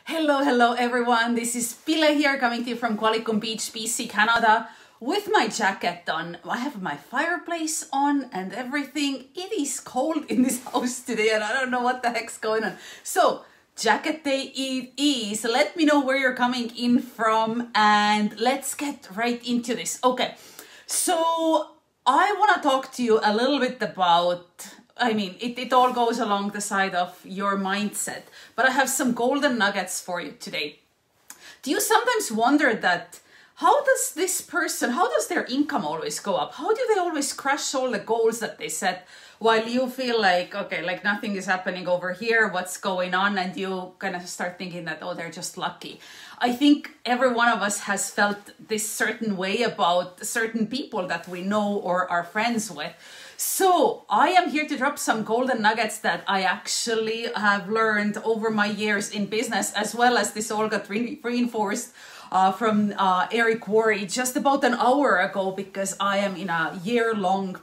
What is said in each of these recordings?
Hello everyone. This is Pile here coming to you from Qualicum Beach, BC, Canada with my jacket on. I have my fireplace on and everything. It is cold in this house today and I don't know what the heck's going on. So, jacket day it is. Let me know where you're coming in from and let's get right into this. Okay, so I want to talk to you a little bit about, it all goes along the side of your mindset, but I have some golden nuggets for you today. Do you sometimes wonder that how does their income always go up? How do they always crush all the goals that they set while you feel like, okay, like nothing is happening over here, what's going on? And you kind of start thinking that, oh, they're just lucky. I think every one of us has felt this certain way about certain people that we know or are friends with. So I am here to drop some golden nuggets that I actually have learned over my years in business, as well as this all got reinforced from Eric Worre just about an hour ago, because I am in a year-long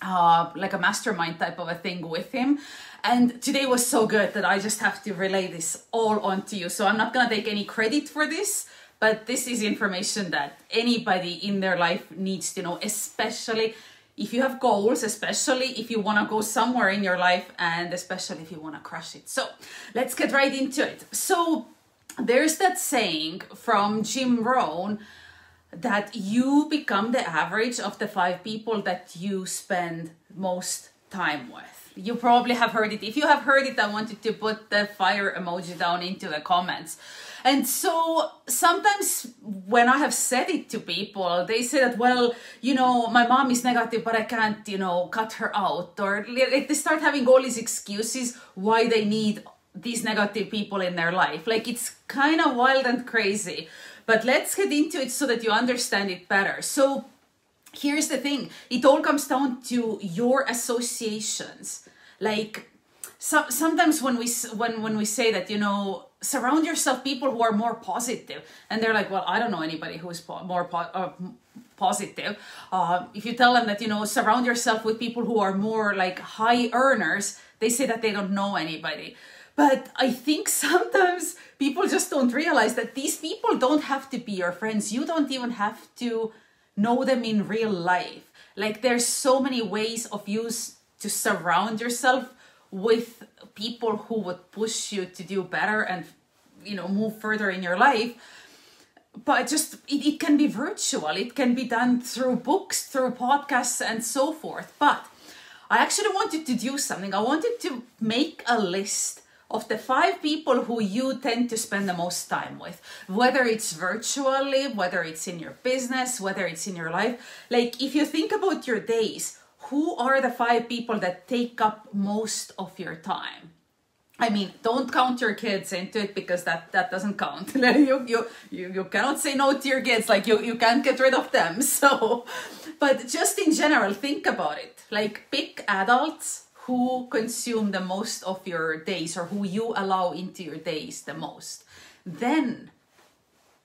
like a mastermind type of a thing with him. And today was so good that I just have to relay this all onto you. So I'm not going to take any credit for this, but this is information that anybody in their life needs to know, especially if you have goals, especially if you want to go somewhere in your life, and especially if you want to crush it. So let's get right into it. So there's that saying from Jim Rohn that you become the average of the 5 people that you spend most time with. You probably have heard it. If you have heard it, I wanted to put the fire emoji down into the comments. And so sometimes when I have said it to people, they say that, well, you know, my mom is negative, but I can't, you know, cut her out. Or they start having all these excuses why they need these negative people in their life. Like, it's kind of wild and crazy. But let's get into it so that you understand it better. So here's the thing. It all comes down to your associations. Like, sometimes when we say that, you know, surround yourself people who are more positive, and they're like, well, I don't know anybody who is more positive. If you tell them that, you know, surround yourself with people who are more like high earners, they say that they don't know anybody. But I think sometimes people just don't realize that these people don't have to be your friends. You don't even have to know them in real life. Like, there's so many ways of use to surround yourself with people who would push you to do better and, you know, move further in your life. But just, it can be virtual. It can be done through books, through podcasts, and so forth. But I actually wanted to do something. I wanted to make a list of the 5 people who you tend to spend the most time with, whether it's virtually, whether it's in your business, whether it's in your life. Like, if you think about your days, who are the 5 people that take up most of your time? I mean, don't count your kids into it, because that doesn't count. You cannot say no to your kids. Like, you can't get rid of them. So, but just in general, think about it. Like, pick adults who consume the most of your days, or who you allow into your days the most. Then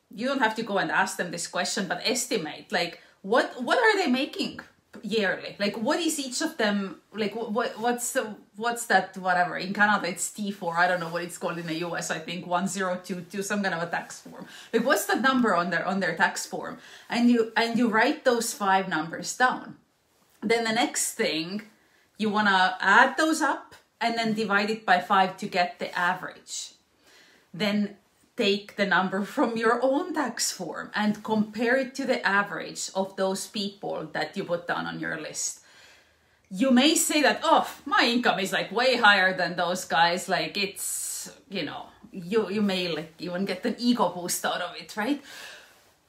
you don't have to go and ask them this question, but estimate, like, what are they making yearly? Like, what is each of them, like, what's that, whatever, in Canada it's T4, I don't know what it's called in the US, I think 1022, some kind of a tax form. Like, what's the number on their tax form? And you write those 5 numbers down. Then the next thing, you want to add those up and then divide it by 5 to get the average. Then take the number from your own tax form and compare it to the average of those people that you put down on your list. You may say that, oh, my income is like way higher than those guys. Like, it's, you know, you may like even get an ego boost out of it, right?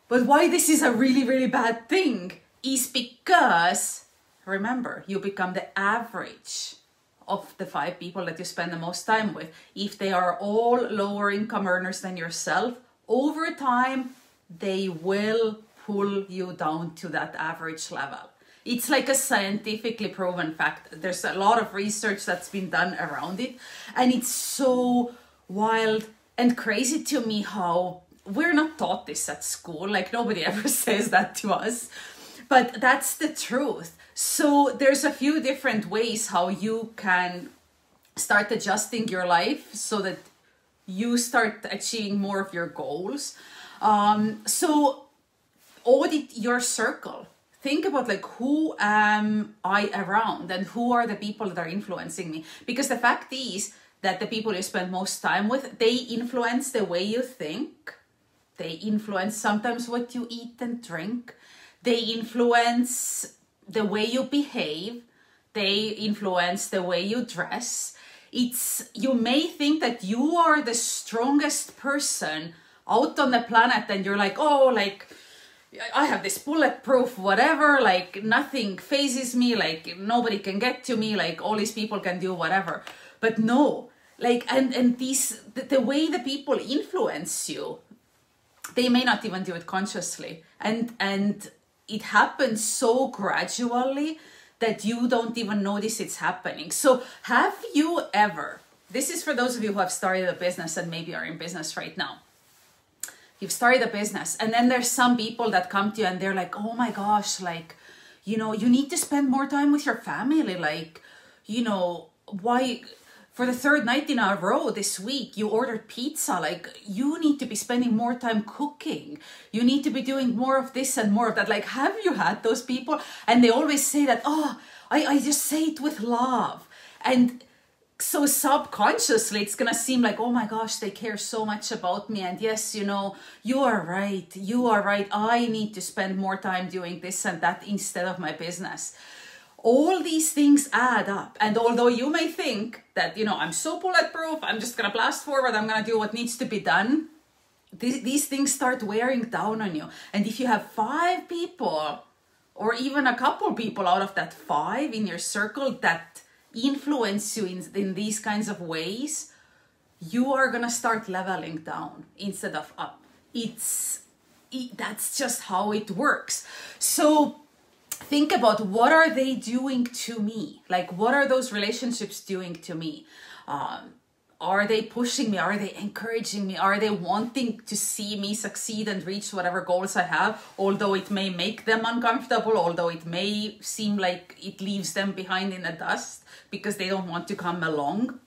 But why this is a really, really bad thing is because, remember, you become the average of the 5 people that you spend the most time with. If they are all lower income earners than yourself, over time, they will pull you down to that average level. It's like a scientifically proven fact. There's a lot of research that's been done around it. And it's so wild and crazy to me how we're not taught this at school. Like, nobody ever says that to us. But that's the truth. So there's a few different ways how you can start adjusting your life so that you start achieving more of your goals. So audit your circle. Think about like, who am I around and who are the people that are influencing me? Because the fact is that the people you spend most time with, they influence the way you think. They influence sometimes what you eat and drink. They influence the way you behave. They influence the way you dress. You may think that you are the strongest person out on the planet and you're like, oh, like, I have this bulletproof whatever, like nothing phases me, like nobody can get to me, like all these people can do whatever. But no, like, and the way the people influence you, they may not even do it consciously. And it happens so gradually that you don't even notice it's happening. So have you ever, this is for those of you who have started a business and maybe are in business right now. You've started a business and then there's some people that come to you and they're like, oh my gosh, like, you know, you need to spend more time with your family. Like, you know, why for the third night in a row this week, you ordered pizza. Like, you need to be spending more time cooking. You need to be doing more of this and more of that. Like, have you had those people? And they always say that, oh, I just say it with love. And so subconsciously, it's going to seem like, oh my gosh, they care so much about me. And yes, you know, you are right. You are right. I need to spend more time doing this and that instead of my business. All these things add up. And although you may think that, you know, I'm so bulletproof, I'm just going to blast forward, I'm going to do what needs to be done. These things start wearing down on you. And if you have 5 people or even a couple people out of that 5 in your circle that influence you in these kinds of ways, you are gonna start leveling down instead of up. That's just how it works. So think about, what are they doing to me? Like, what are those relationships doing to me? Are they pushing me? Are they encouraging me? Are they wanting to see me succeed and reach whatever goals I have? Although it may make them uncomfortable, although it may seem like it leaves them behind in the dust because they don't want to come along.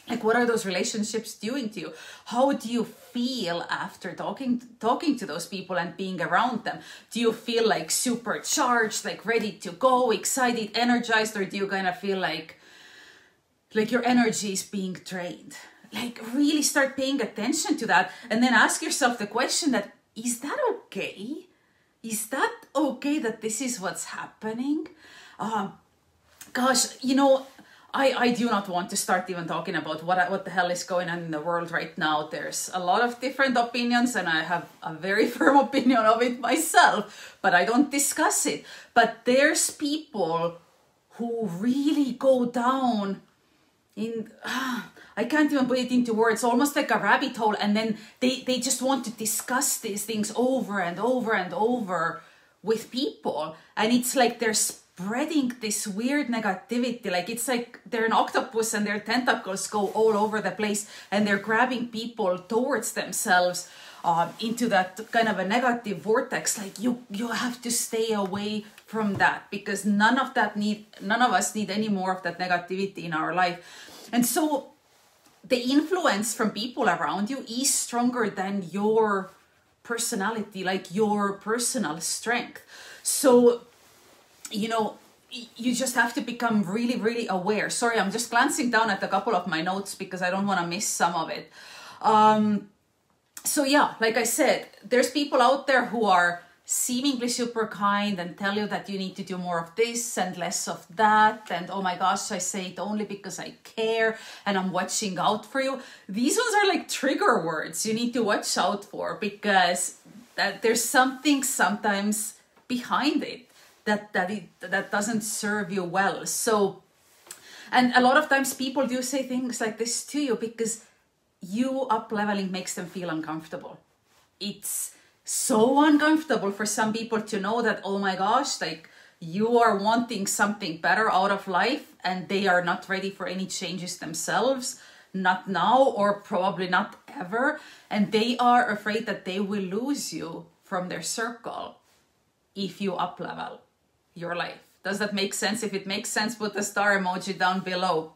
Like, what are those relationships doing to you? How do you feel after talking to those people and being around them? Do you feel like supercharged, like ready to go, excited, energized, or do you kind of feel like your energy is being drained? Like, really start paying attention to that and then ask yourself the question that, is that okay? Is that okay that this is what's happening? Gosh, you know, I do not want to start even talking about what the hell is going on in the world right now. There's a lot of different opinions and I have a very firm opinion of it myself, but I don't discuss it. But there's people who really go down in, I can't even put it into words, almost like a rabbit hole. And then they just want to discuss these things over and over and over with people. And it's like they're spreading this weird negativity. Like, it's like they're an octopus and their tentacles go all over the place and they're grabbing people towards themselves into that kind of a negative vortex. Like, you have to stay away from that, because none of us need any more of that negativity in our life. And so the influence from people around you is stronger than your personality, like your personal strength. So, you know, you just have to become really, really aware. Sorry, I'm just glancing down at a couple of my notes because I don't want to miss some of it. So yeah, like I said, there's people out there who are seemingly super kind and tell you that you need to do more of this and less of that. And oh my gosh, I say it only because I care and I'm watching out for you. These ones are like trigger words you need to watch out for, because there's something sometimes behind it that doesn't serve you well. So, and a lot of times people do say things like this to you because you up-leveling makes them feel uncomfortable. It's so uncomfortable for some people to know that, oh my gosh, like, you are wanting something better out of life and they are not ready for any changes themselves, not now or probably not ever. And they are afraid that they will lose you from their circle if you up-level your life. Does that make sense? If it makes sense, put the star emoji down below.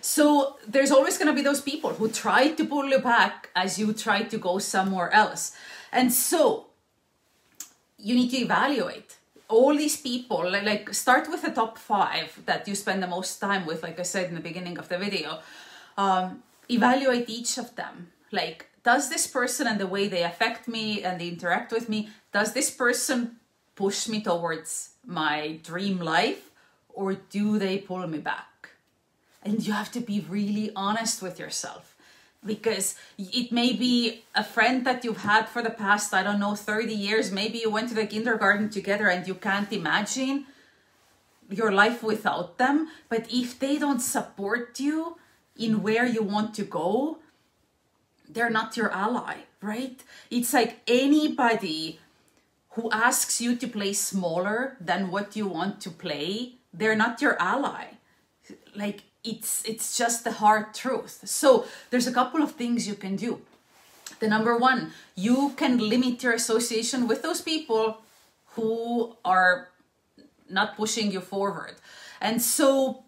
So there's always going to be those people who try to pull you back as you try to go somewhere else. And so you need to evaluate all these people, like start with the top 5 that you spend the most time with, like I said in the beginning of the video. Evaluate each of them. Like, does this person and the way they affect me and they interact with me, does this person push me towards my dream life, or do they pull me back? And you have to be really honest with yourself, because it may be a friend that you've had for the past, I don't know, 30 years. Maybe you went to the kindergarten together and you can't imagine your life without them. But if they don't support you in where you want to go, they're not your ally, right? It's like anybody who asks you to play smaller than what you want to play, they're not your ally. Like, it's just the hard truth. So there's a couple of things you can do. The number one, you can limit your association with those people who are not pushing you forward. And so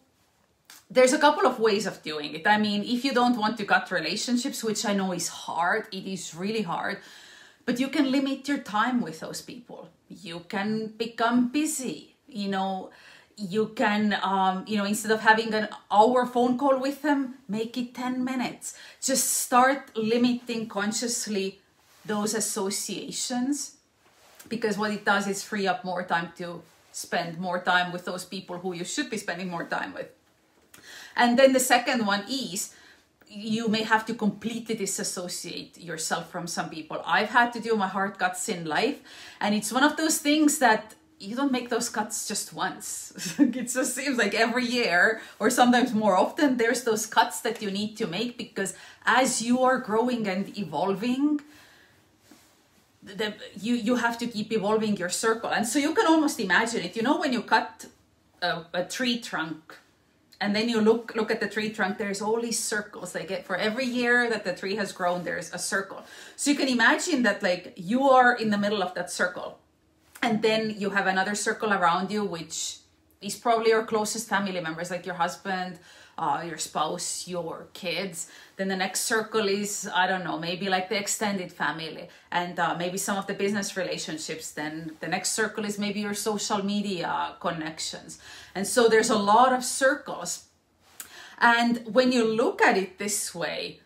there's a couple of ways of doing it. I mean, if you don't want to cut relationships, which I know is hard, it is really hard, but you can limit your time with those people. You can become busy, you can, instead of having an hour phone call with them, make it 10 minutes. Just start limiting consciously those associations, because what it does is free up more time to spend more time with those people who you should be spending more time with. And then the second one is, you may have to completely disassociate yourself from some people. I've had to do my hard cuts in life, and it's one of those things that you don't make those cuts just once. It just seems like every year, or sometimes more often, there's those cuts that you need to make, because as you are growing and evolving, you have to keep evolving your circle. And so you can almost imagine it. When you cut a tree trunk, and then you look at the tree trunk, there's all these circles. Like, for every year that the tree has grown, there's a circle. So you can imagine that, like, you are in the middle of that circle. And then you have another circle around you, which is probably your closest family members, like your husband, your spouse, your kids. Then the next circle is, I don't know, maybe like the extended family, and maybe some of the business relationships. Then the next circle is maybe your social media connections. And so there's a lot of circles. And when you look at it this way,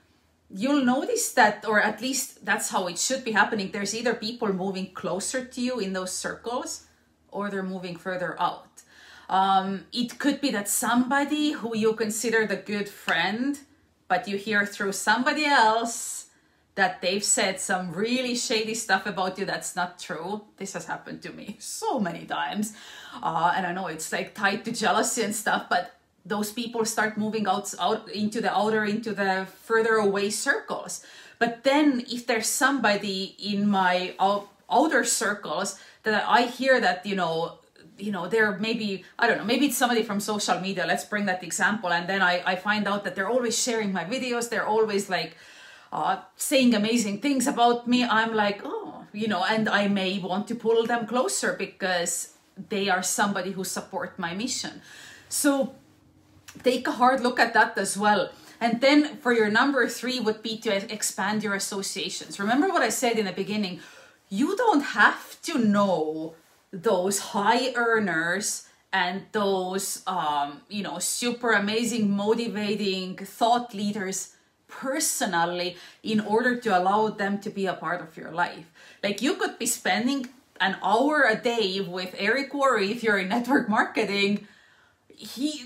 you'll notice that, or at least that's how it should be happening. There's either people moving closer to you in those circles, or they're moving further out. It could be that somebody who you consider the good friend, but you hear through somebody else that they've said some really shady stuff about you that's not true. This has happened to me so many times. And I know it's like tied to jealousy and stuff, but those people start moving out into the further away circles. But then if there's somebody in my outer circles that I hear that, they're maybe, I don't know, maybe it's somebody from social media, let's bring that example. And then I find out that they're always sharing my videos. They're always like saying amazing things about me. I'm like, and I may want to pull them closer because they are somebody who support my mission. So take a hard look at that as well. And then for your number 3 would be to expand your associations. Remember what I said in the beginning, you don't have to know those high earners and those, super amazing, motivating thought leaders personally in order to allow them to be a part of your life. Like, you could be spending an hour a day with Eric Worre if you're in network marketing.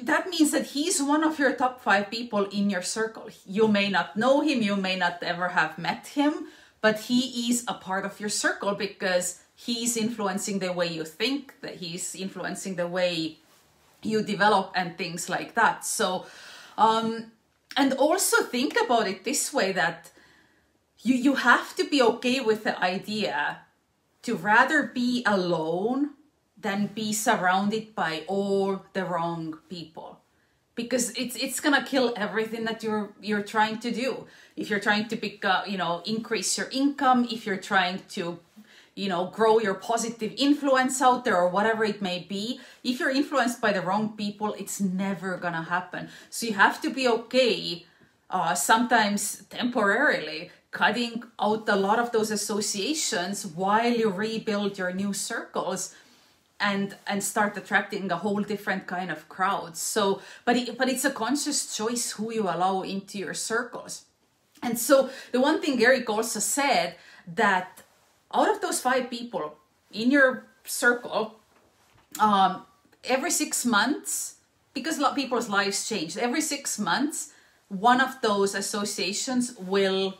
That means that he's one of your top 5 people in your circle. You may not know him, you may not ever have met him, but he is a part of your circle because he's influencing the way you think, that he's influencing the way you develop and things like that. So, and also think about it this way, that you have to be okay with the idea to rather be alone than be surrounded by all the wrong people, because it's gonna kill everything that you're trying to do. If you're trying to increase your income, if you're trying to you know, grow your positive influence out there or whatever it may be. If you're influenced by the wrong people, it's never gonna happen. So you have to be okay, sometimes temporarily, cutting out a lot of those associations while you rebuild your new circles and start attracting a whole different kind of crowd. So, but it's a conscious choice who you allow into your circles. And so the one thing Eric also said, that out of those 5 people in your circle, every 6 months, because a lot of people's lives change, every 6 months, one of those associations will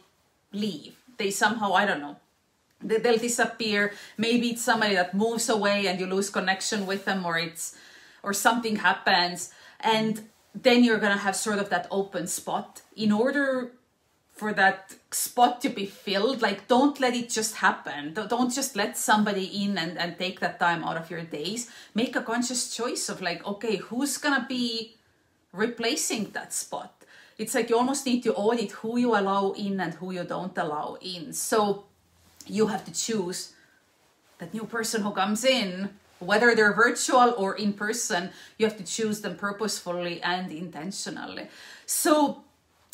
leave. They somehow, I don't know, they'll disappear. Maybe it's somebody that moves away and you lose connection with them, or something happens. And then you're going to have sort of that open spot. In order for that spot to be filled, like, don't let it just happen. Don't just let somebody in and take that time out of your days. Make a conscious choice of like, okay, who's gonna be replacing that spot? It's like you almost need to audit who you allow in and who you don't allow in. So you have to choose that new person who comes in, whether they're virtual or in person. You have to choose them purposefully and intentionally. So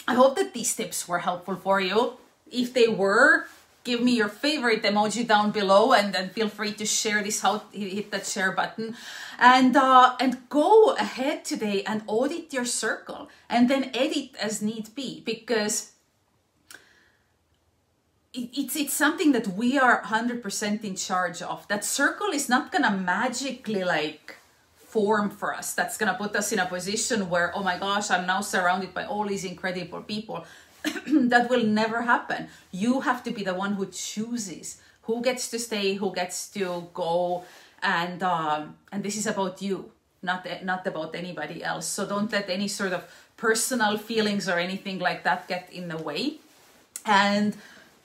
I hope that these tips were helpful for you. If they were, give me your favorite emoji down below, and then feel free to share this out, hit that share button, and go ahead today and audit your circle, and then edit as need be, because it's something that we are 100% in charge of. That circle is not gonna magically like form for us. That's gonna put us in a position where, oh my gosh, I'm now surrounded by all these incredible people. That will never happen. You have to be the one who chooses who gets to stay, who gets to go, and this is about you, not about anybody else. So don't let any sort of personal feelings or anything like that get in the way, and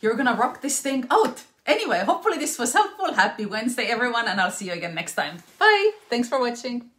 you're gonna rock this thing out. Anyway, hopefully this was helpful. Happy Wednesday, everyone, and I'll see you again next time. Bye. Thanks for watching.